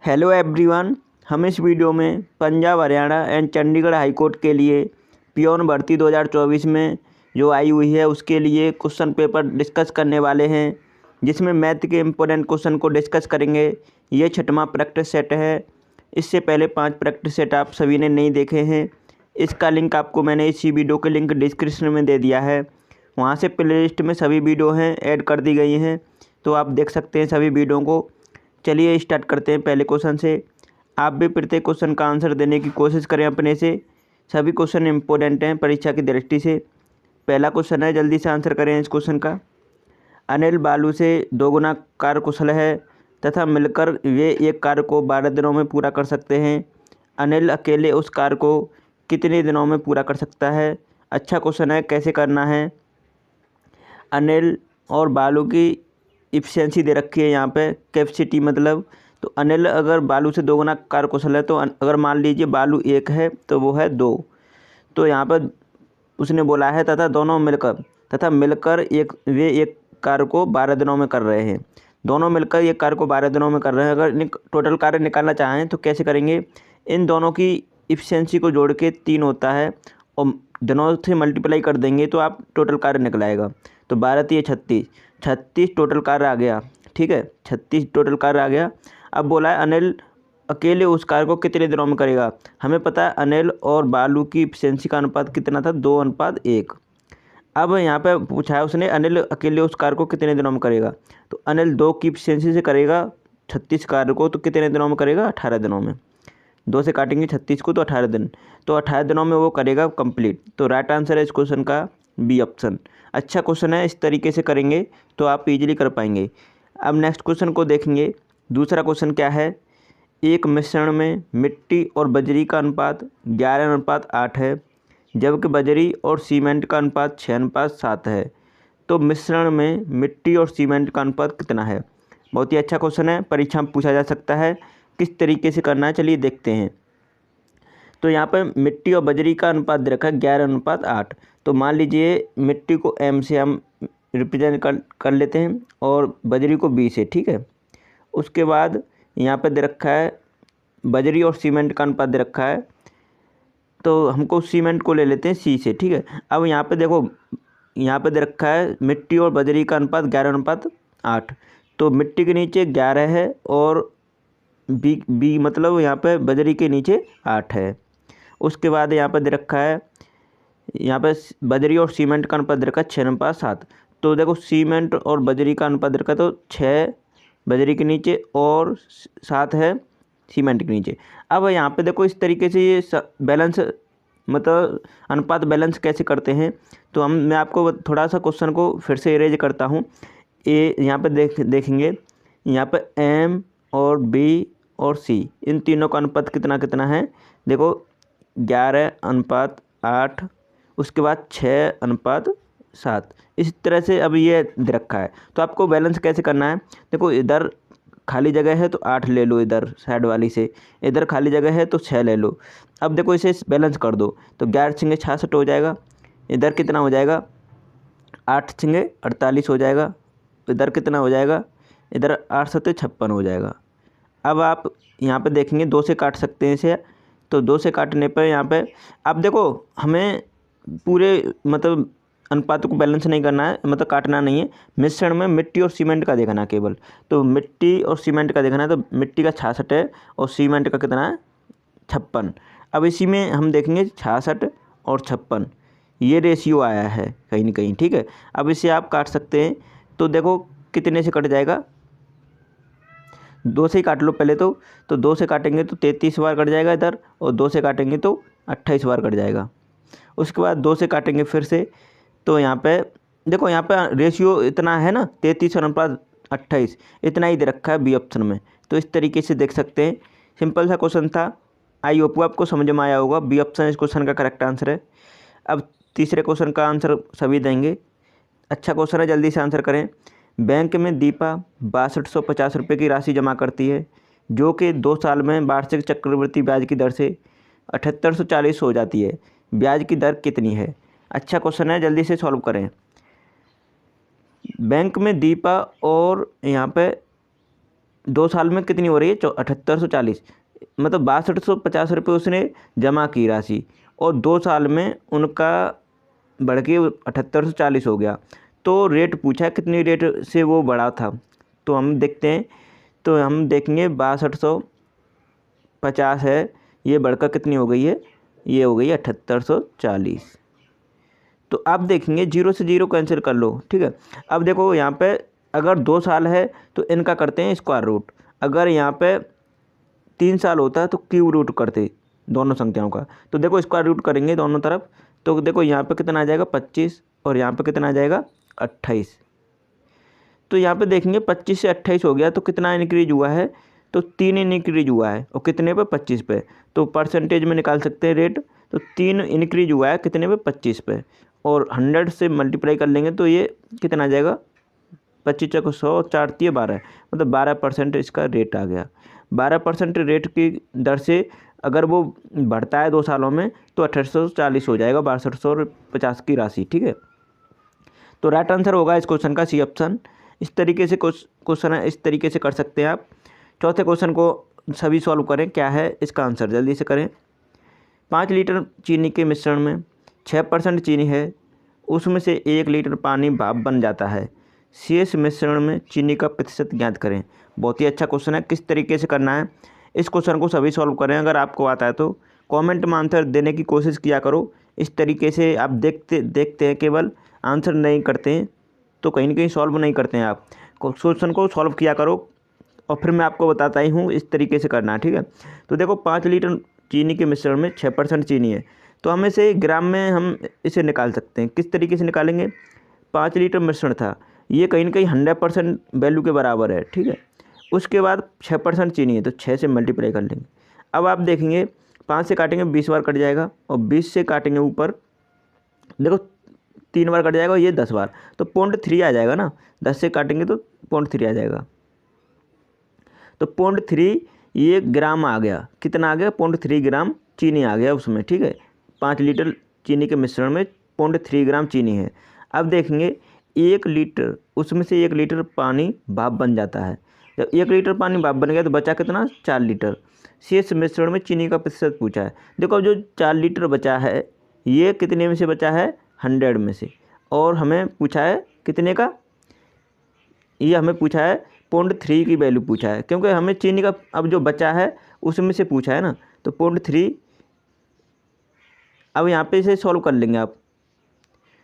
Hello everyone, हम इस video में Punjab Haryana and Chandigarh high court के लिए पियोन भर्ती 2024 में जो आई हुई है उसके लिए क्वेश्चन पेपर डिस्कस करने वाले हैं, जिसमें मैथ के इम्पोर्टेंट क्वेश्चन को डिस्कस करेंगे। ये 6वां प्रैक्टिस सेट है। इससे पहले 5 प्रैक्टिस सेट आप सभी ने नहीं देखे हैं। इसका लिंक आपको मैंने इसी वीडियो के लिंक डिस्क्रिप्शन में दे दिया है। वहाँ से प्लेलिस्ट में सभी वीडियो हैं ऐड कर दी गई हैं, तो आप देख सकते हैं सभी वीडियो को। चलिए स्टार्ट करते हैं पहले क्वेश्चन से। आप भी प्रत्येक क्वेश्चन का आंसर देने की कोशिश करें अपने से। सभी क्वेश्चन इंपॉर्टेंट हैं परीक्षा की दृष्टि से। पहला क्वेश्चन है, जल्दी से आंसर करें इस क्वेश्चन का। अनिल बालू से 2 गुना कार्य कुशल है तथा मिलकर वे एक कार्य को 12 दिनों में पूरा कर सकते हैं। अनिल अकेले उस कार्य को कितने दिनों में पूरा कर सकता है? अच्छा क्वेश्चन है, कैसे करना है। अनिल और बालू की इफिशियंसी दे रखी है यहाँ पे, कैपेसिटी मतलब। तो अनिल अगर बालू से 2 गुना कार्य कुशल है, तो अगर मान लीजिए बालू 1 है तो वो है 2। तो यहाँ पर उसने बोला है तथा मिलकर वे एक कार्य को 12 दिनों में कर रहे हैं। दोनों मिलकर एक कार्य को 12 दिनों में कर रहे हैं। अगर टोटल कार्य निकालना चाहें तो कैसे करेंगे? इन दोनों की इफिशियंसी को जोड़ के 3 होता है और दोनों से मल्टीप्लाई कर देंगे तो आप टोटल कार्य निकलाएगा। तो 12 3 36 टोटल कार्य आ गया। ठीक है, 36 टोटल कार्य आ गया। अब बोला है अनिल अकेले उस कार्य को कितने दिनों में करेगा। हमें पता है अनिल और बालू की इफिशियंसी का अनुपात कितना था, 2:1। अब यहाँ पे पूछा है उसने अनिल अकेले उस कार्य को कितने दिनों में करेगा। तो अनिल 2 की इफिशियंसी से करेगा 36 कार्य को, तो कितने दिनों में करेगा? 18 दिनों में। 2 से काटेंगे 36 को तो 18 दिन, तो 18 दिनों में वो करेगा कंप्लीट। तो राइट आंसर है इस क्वेश्चन का बी ऑप्शन। अच्छा क्वेश्चन है, इस तरीके से करेंगे तो आप इजीली कर पाएंगे। अब नेक्स्ट क्वेश्चन को देखेंगे। दूसरा क्वेश्चन क्या है, एक मिश्रण में मिट्टी और बजरी का अनुपात 11:8 है, जबकि बजरी और सीमेंट का अनुपात 6:7 है। तो मिश्रण में मिट्टी और सीमेंट का अनुपात कितना है? बहुत ही अच्छा क्वेश्चन है, परीक्षा में पूछा जा सकता है। किस तरीके से करना है चलिए देखते हैं। तो यहाँ पर मिट्टी और बजरी का अनुपात दे रखा है 11:8। तो मान लीजिए मिट्टी को M से हम रिप्रेजेंट कर लेते हैं और बजरी को B से। ठीक है, उसके बाद यहाँ पे दे रखा है बजरी और सीमेंट का अनुपात दे रखा है, तो हमको सीमेंट को ले लेते हैं C से। ठीक है, अब यहाँ पे देखो, यहाँ पे दे रखा है मिट्टी और बजरी का अनुपात 11:8। तो मिट्टी के नीचे 11 है और बी मतलब यहाँ पे बजरी के नीचे 8 है। उसके बाद यहाँ पे दे रखा है, यहाँ पे बजरी और सीमेंट का अनुपात दे रखा है 6:7। तो देखो सीमेंट और बजरी का अनुपात दे रखा है, तो 6 बजरी के नीचे और 7 है सीमेंट के नीचे। अब यहाँ पे देखो इस तरीके से ये बैलेंस मतलब अनुपात बैलेंस कैसे करते हैं। तो मैं आपको थोड़ा सा क्वेश्चन को फिर से इरेज करता हूँ। यहाँ पे देखेंगे, यहाँ पे M और B और C इन तीनों का अनुपात कितना कितना है। देखो 11:8, उसके बाद 6:7, इस तरह से अब ये दे रखा है। तो आपको बैलेंस कैसे करना है, देखो इधर खाली जगह है तो 8 ले लो, इधर साइड वाली से, इधर खाली जगह है तो 6 ले लो। अब देखो इसे बैलेंस कर दो तो 11 6 66 हो जाएगा। इधर कितना हो जाएगा, 8 6 48 हो जाएगा। इधर कितना हो जाएगा, इधर 8 7 56 हो जाएगा। अब आप यहाँ पे देखेंगे 2 से काट सकते हैं इसे, तो 2 से काटने पर यहाँ पे अब देखो हमें पूरे मतलब अनुपात को बैलेंस नहीं करना है, मतलब काटना नहीं है। मिश्रण में मिट्टी और सीमेंट का देखना केवल, तो मिट्टी और सीमेंट का देखना है। तो मिट्टी का 66 है और सीमेंट का कितना है, 56। अब इसी में हम देखेंगे 66 और 56 ये रेशियो आया है कहीं ना कहीं। ठीक है, अब इसे आप काट सकते हैं। तो देखो कितने से कट जाएगा, 2 से ही काट लो पहले तो 2 से काटेंगे तो 33 बार कट जाएगा इधर, और 2 से काटेंगे तो 28 बार कट जाएगा। उसके बाद 2 से काटेंगे फिर से, तो यहाँ पे देखो यहाँ पे रेशियो इतना है ना, 33:28 इतना ही दे रखा है बी ऑप्शन में। तो इस तरीके से देख सकते हैं। सिंपल सा क्वेश्चन था, आई होप आपको समझ में आया होगा। बी ऑप्शन इस क्वेश्चन का करेक्ट आंसर है। अब तीसरे क्वेश्चन का आंसर सभी देंगे। अच्छा क्वेश्चन है, जल्दी से आंसर करें। बैंक में दीपा 6250 रुपये की राशि जमा करती है, जो कि 2 साल में वार्षिक चक्रवृद्धि ब्याज की दर से 7840 हो जाती है। ब्याज की दर कितनी है? अच्छा क्वेश्चन है, जल्दी से सॉल्व करें। बैंक में दीपा और यहाँ पे 2 साल में कितनी हो रही है 7840, मतलब 6250 रुपये उसने जमा की राशि, और 2 साल में उनका बढ़ के 7840 हो गया। तो रेट पूछा है कितनी रेट से वो बढ़ा था, तो हम देखते हैं। तो हम देखेंगे 6250 है, ये बढ़कर कितनी हो गई है, ये हो गई है 7840। तो आप देखेंगे 0 से 0 कैंसिल कर लो, ठीक है। अब देखो यहाँ पे अगर 2 साल है तो इनका करते हैं स्क्वायर रूट, अगर यहाँ पे 3 साल होता है तो क्यूब रूट करते दोनों संख्याओं का। तो देखो स्क्वायर रूट करेंगे दोनों तरफ, तो देखो यहाँ पे कितना आ जाएगा 25, और यहाँ पे कितना आ जाएगा 28। तो यहाँ पे देखेंगे 25 से 28 हो गया, तो कितना इनक्रीज हुआ है, तो 3 इनक्रीज हुआ है, और कितने पे 25 पे। तो परसेंटेज में निकाल सकते हैं रेट, तो 3 इनक्रीज हुआ है कितने पे 25 पे, और 100 से मल्टीप्लाई कर लेंगे तो ये कितना आ जाएगा 25 चौको 100, 4 तिये 12, मतलब 12% इसका रेट आ गया। 12% रेट की दर से अगर वो बढ़ता है 2 सालों में तो 1840 हो जाएगा, 6250 की राशि, ठीक है। तो राइट आंसर होगा इस क्वेश्चन का सी ऑप्शन। इस तरीके से क्वेश्चन है, इस तरीके से कर सकते हैं आप। चौथे क्वेश्चन को सभी सॉल्व करें, क्या है इसका आंसर जल्दी से करें। 5 लीटर चीनी के मिश्रण में 6% चीनी है, उसमें से 1 लीटर पानी भाप बन जाता है, शेष मिश्रण में चीनी का प्रतिशत ज्ञात करें। बहुत ही अच्छा क्वेश्चन है, किस तरीके से करना है इस क्वेश्चन को सभी सॉल्व करें। अगर आपको आता है तो कमेंट में आंसर देने की कोशिश किया करो। इस तरीके से आप देखते हैं, केवल आंसर नहीं करते हैं तो कहीं ना कहीं सॉल्व नहीं करते हैं। आप क्वेश्चन को सॉल्व किया करो, और फिर मैं आपको बताता ही हूँ इस तरीके से करना है, ठीक है। तो देखो 5 लीटर चीनी के मिश्रण में 6% चीनी है, तो हम इसे ग्राम में हम इसे निकाल सकते हैं। किस तरीके से निकालेंगे, 5 लीटर मिश्रण था, ये कहीं ना कहीं 100% वैल्यू के बराबर है, ठीक है। उसके बाद 6% चीनी है, तो 6 से मल्टीप्लाई कर लेंगे। अब आप देखेंगे 5 से काटेंगे 20 बार कट जाएगा, और 20 से काटेंगे ऊपर देखो 3 बार कट जाएगा, और ये 10 बार, तो 0.3 आ जाएगा ना। 10 से काटेंगे तो 0.3 आ जाएगा, तो 0.3 ये ग्राम आ गया। कितना आ गया 0.3 ग्राम चीनी आ गया उसमें, ठीक है। 5 लीटर चीनी के मिश्रण में 0.3 ग्राम चीनी है। अब देखेंगे 1 लीटर, उसमें से 1 लीटर पानी भाप बन जाता है। जब 1 लीटर पानी भाप बन गया तो बचा कितना 4 लीटर। शेष मिश्रण में चीनी का प्रतिशत पूछा है। देखो अब जो 4 लीटर बचा है ये कितने में से बचा है 100 में से, और हमें पूछा है कितने का, ये हमें पूछा है 0.3 की वैल्यू पूछा है, क्योंकि हमें चीनी का अब जो बचा है उसमें से पूछा है ना। तो 0.3, अब यहाँ पे इसे सॉल्व कर लेंगे आप।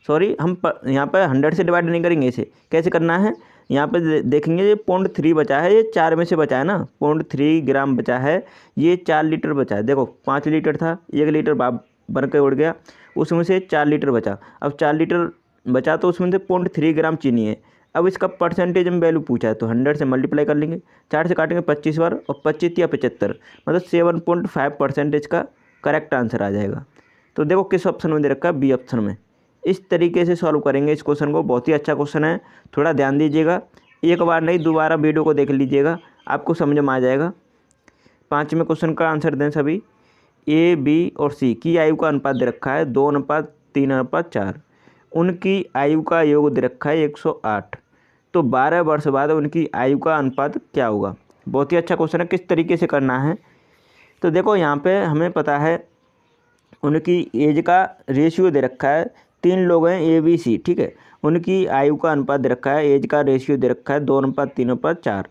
सॉरी, हम यहाँ पर 100 से डिवाइड नहीं करेंगे, इसे कैसे करना है, यहाँ पे देखेंगे ये 0.3 बचा है, ये 4 में से बचा है ना, 0.3 ग्राम बचा है, ये 4 लीटर बचा है। देखो 5 लीटर था, 1 लीटर भाप बन के उड़ गया, उसमें से 4 लीटर बचा। अब 4 लीटर बचा तो उसमें से 0.3 ग्राम चीनी है। अब इसका परसेंटेज में वैल्यू पूछा है, तो 100 से मल्टीप्लाई कर लेंगे, 4 से काटेंगे 25 बार, और 25 या 75, मतलब 7.5% इसका करेक्ट आंसर आ जाएगा। तो देखो किस ऑप्शन में दे रखा है, बी ऑप्शन में। इस तरीके से सॉल्व करेंगे इस क्वेश्चन को। बहुत ही अच्छा क्वेश्चन है, थोड़ा ध्यान दीजिएगा, एक बार नहीं दोबारा वीडियो को देख लीजिएगा, आपको समझ में आ जाएगा। 5वें क्वेश्चन का आंसर दें सभी। ए, बी और सी की आयु का अनुपात दे रखा है 2:3:4। उनकी आयु का योग दे रखा है 108, तो 12 वर्ष बाद उनकी आयु का अनुपात क्या होगा। बहुत ही अच्छा क्वेश्चन है, किस तरीके से करना है। तो देखो यहाँ पे हमें पता है उनकी एज का रेशियो दे रखा है, 3 लोग हैं ए, बी, सी, ठीक है। उनकी आयु का अनुपात दे रखा है, एज का रेशियो दे रखा है 2:3:4।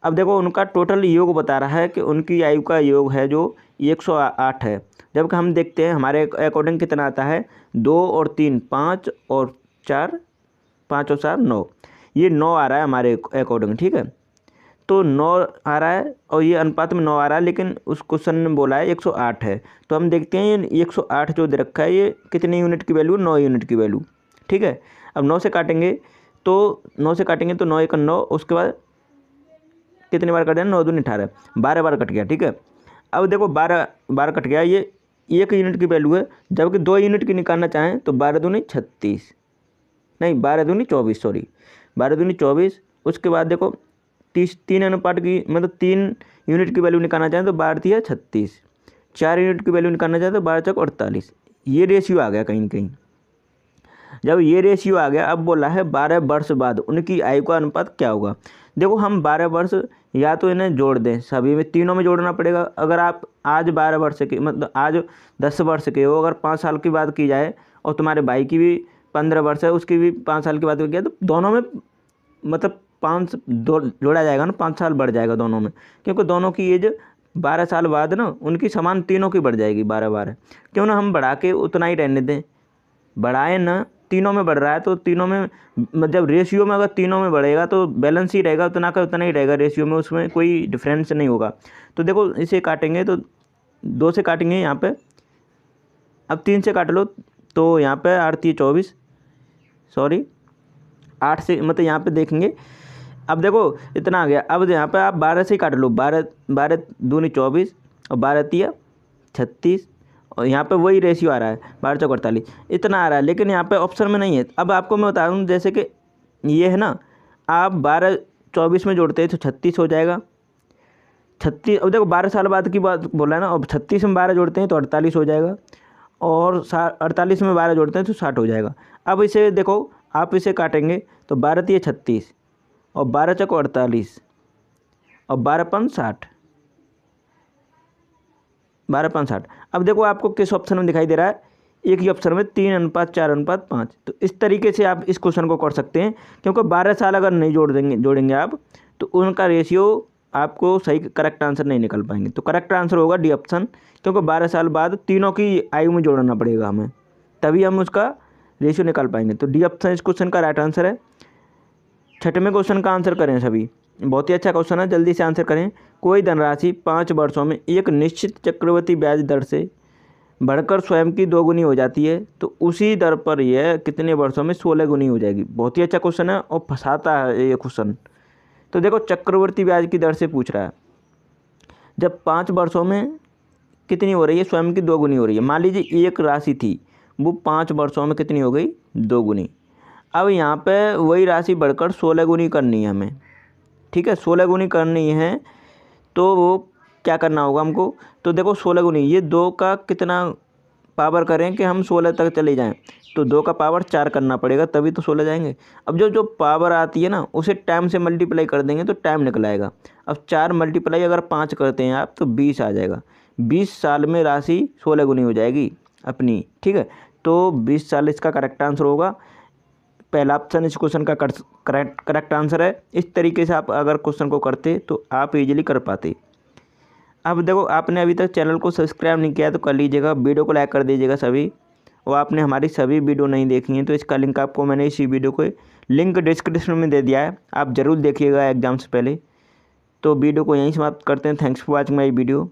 अब देखो उनका टोटल योग बता रहा है कि उनकी आयु का योग है जो 108 है, जबकि हम देखते हैं हमारे अकॉर्डिंग कितना आता है 2 और 3 5 और 4 5 और 4 9, ये 9 आ रहा है हमारे अकॉर्डिंग, ठीक है। तो 9 आ रहा है और ये अनुपात में 9 आ रहा है, लेकिन उस क्वेश्चन ने बोला है 108 है। तो हम देखते हैं 108 जो दे रखा है ये कितनी यूनिट की वैल्यू, 9 यूनिट की वैल्यू, ठीक है। अब 9 से काटेंगे तो 9 1 9, उसके बाद कितनी बार कट जाए 9 दूनी 18, 12 बार कट गया, ठीक है। अब देखो 12 बार कट गया, ये 1 यूनिट की वैल्यू है, जबकि 2 यूनिट की निकालना चाहें तो 12 दूनी 36, नहीं 12 दूनी 24, सॉरी 12 दूनी 24। उसके बाद देखो 3 अनुपात की, मतलब 3 यूनिट की वैल्यू निकालना चाहें तो 12 3 36, 4 यूनिट की वैल्यू निकालना चाहें तो 12 4 48। ये रेशियो आ गया कहीं ना कहीं। जब ये रेशियो आ गया, अब बोला है 12 वर्ष बाद उनकी आयु का अनुपात क्या होगा। देखो हम 12 वर्ष या तो इन्हें जोड़ दें, सभी में तीनों में जोड़ना पड़ेगा। अगर आप आज 12 वर्ष के मतलब आज 10 वर्ष के हो, अगर 5 साल की बात की जाए और तुम्हारे भाई की भी 15 वर्ष है, उसकी भी 5 साल की बात की जाए, तो दोनों में मतलब 5 जोड़ा जाएगा ना, 5 साल बढ़ जाएगा दोनों में, क्योंकि दोनों की एज 12 साल बाद ना उनकी समान तीनों की बढ़ जाएगी 12-12। क्यों ना हम बढ़ा के उतना ही रहने दें, बढ़ाएं ना, तीनों में बढ़ रहा है तो तीनों में मतलब रेशियो में अगर तीनों में बढ़ेगा तो बैलेंस ही रहेगा, उतना का उतना ही रहेगा रेशियो में, उसमें कोई डिफरेंस नहीं होगा। तो देखो इसे काटेंगे तो 2 से काटेंगे यहाँ पे, अब 3 से काट लो तो यहाँ पे 8 3 24, सॉरी 8 से मतलब यहाँ पे देखेंगे। अब देखो इतना आ गया, अब यहाँ पे आप 12 से ही काट लो, 12 12 दूनी 24 और 12 तिया 36, और यहाँ पे वही रेशियो आ रहा है 12 चौक 48, इतना आ रहा है, लेकिन यहाँ पे ऑप्शन में नहीं है। अब आपको मैं बता दूँ, जैसे कि ये है ना, आप 12 24 में जोड़ते हैं तो 36 हो जाएगा, 36। अब देखो 12 साल बाद की बात बोला है ना, अब 36 में 12 जोड़ते हैं तो 48 हो जाएगा, और 48 में 12 जोड़ते हैं तो 60 हो जाएगा। अब इसे देखो, आप इसे काटेंगे तो 12 तिया 36 और 12 चौक 48 और 12 पंच 60, 12 5 60। अब देखो आपको किस ऑप्शन में दिखाई दे रहा है, एक ही ऑप्शन में 3:4:5। तो इस तरीके से आप इस क्वेश्चन को कर सकते हैं, क्योंकि 12 साल अगर नहीं जोड़ेंगे आप तो उनका रेशियो आपको सही करेक्ट आंसर नहीं निकल पाएंगे। तो करेक्ट आंसर होगा डी ऑप्शन, क्योंकि 12 साल बाद तीनों की आयु में जोड़ना पड़ेगा हमें, तभी हम उसका रेशियो निकाल पाएंगे। तो डी ऑप्शन इस क्वेश्चन का राइट आंसर है। 6वें क्वेश्चन का आंसर करें सभी, बहुत ही अच्छा क्वेश्चन है, जल्दी से आंसर करें। कोई धनराशि 5 वर्षों में एक निश्चित चक्रवृद्धि ब्याज दर से बढ़कर स्वयं की 2 गुनी हो जाती है, तो उसी दर पर यह कितने वर्षों में 16 गुनी हो जाएगी। बहुत ही अच्छा क्वेश्चन है और फंसाता है ये क्वेश्चन। तो देखो चक्रवृद्धि ब्याज की दर से पूछ रहा है, जब 5 वर्षों में कितनी हो रही है, स्वयं की 2 गुनी हो रही है। मान लीजिए एक राशि थी, वो 5 वर्षों में कितनी हो गई, 2 गुनी। अब यहाँ पे वही राशि बढ़कर 16 गुनी करनी है हमें, ठीक है, 16 गुनी करनी है, तो वो क्या करना होगा हमको। तो देखो 16 गुनी, ये 2 का कितना पावर करें कि हम 16 तक चले जाएं, तो 2 का पावर 4 करना पड़ेगा, तभी तो 16 जाएंगे। अब जो पावर आती है ना, उसे टाइम से मल्टीप्लाई कर देंगे तो टाइम निकल आएगा। अब 4 मल्टीप्लाई अगर 5 करते हैं आप तो 20 आ जाएगा, 20 साल में राशि 16 गुनी हो जाएगी अपनी, ठीक है। तो 20 साल इसका करेक्ट आंसर होगा। पहला ऑप्शन इस क्वेश्चन का करेक्ट आंसर है। इस तरीके से आप अगर क्वेश्चन को करते तो आप इजीली कर पाते। अब देखो आपने अभी तक चैनल को सब्सक्राइब नहीं किया तो कर लीजिएगा, वीडियो को लाइक कर दीजिएगा सभी, और आपने हमारी सभी वीडियो नहीं देखी हैं तो इसका लिंक आपको मैंने इसी वीडियो को लिंक डिस्क्रिप्शन में दे दिया है, आप ज़रूर देखिएगा एग्ज़ाम से पहले। तो वीडियो को यहीं समाप्त करते हैं। Thanks for watching my video.